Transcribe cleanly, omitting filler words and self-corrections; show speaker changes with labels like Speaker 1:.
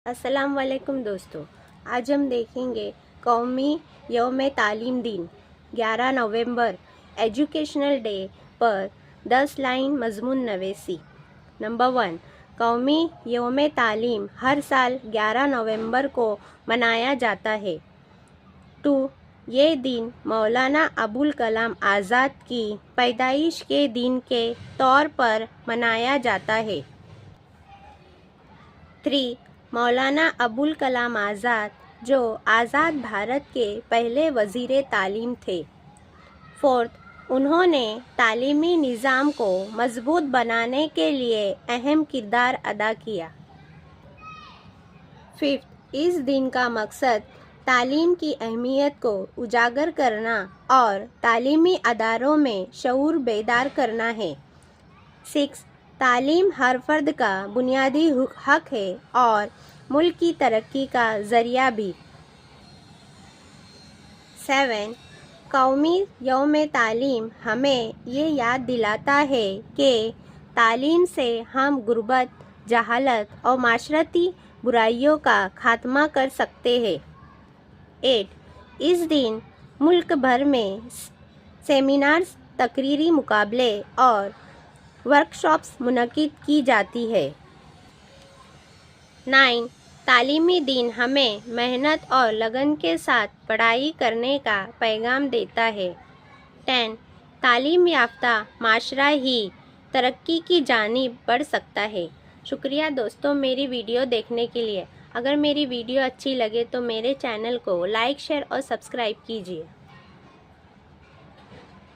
Speaker 1: अस्सलाम वालेकुम दोस्तों। आज हम देखेंगे कौमी यौम तालीम दिन 11 नवंबर एजुकेशनल डे पर 10 लाइन मजमून नवेसी। नंबर 1, कौमी यौम तालीम हर साल 11 नवंबर को मनाया जाता है। 2, ये दिन मौलाना अबुल कलाम आज़ाद की पैदाइश के दिन के तौर पर मनाया जाता है। 3, मौलाना अबुल कलाम आज़ाद जो आज़ाद भारत के पहले वज़ीर तालीम थे। 4, उन्होंने तालीमी निज़ाम को मजबूत बनाने के लिए अहम किरदार अदा किया। 5, इस दिन का मकसद तालीम की अहमियत को उजागर करना और तालीमी अदारों में शऊर बेदार करना है। 6, तालीम हर फर्द का बुनियादी हक है और मुल्क की तरक्की का ज़रिया भी। 7, कौमी यौम तालीम हमें ये याद दिलाता है कि तालीम से हम गुर्बत, जहालत और माशरती बुराइयों का खात्मा कर सकते हैं। 8, इस दिन मुल्क भर में सेमिनार्स, तकरीरी मुकाबले और वर्कशॉप्स मुनक़िद की जाती है। 9, तालीमी दिन हमें मेहनत और लगन के साथ पढ़ाई करने का पैगाम देता है। 10, तालीम याफ्ता माशरा ही तरक्की की जानिब बढ़ सकता है। शुक्रिया दोस्तों मेरी वीडियो देखने के लिए। अगर मेरी वीडियो अच्छी लगे तो मेरे चैनल को लाइक, शेयर और सब्सक्राइब कीजिए।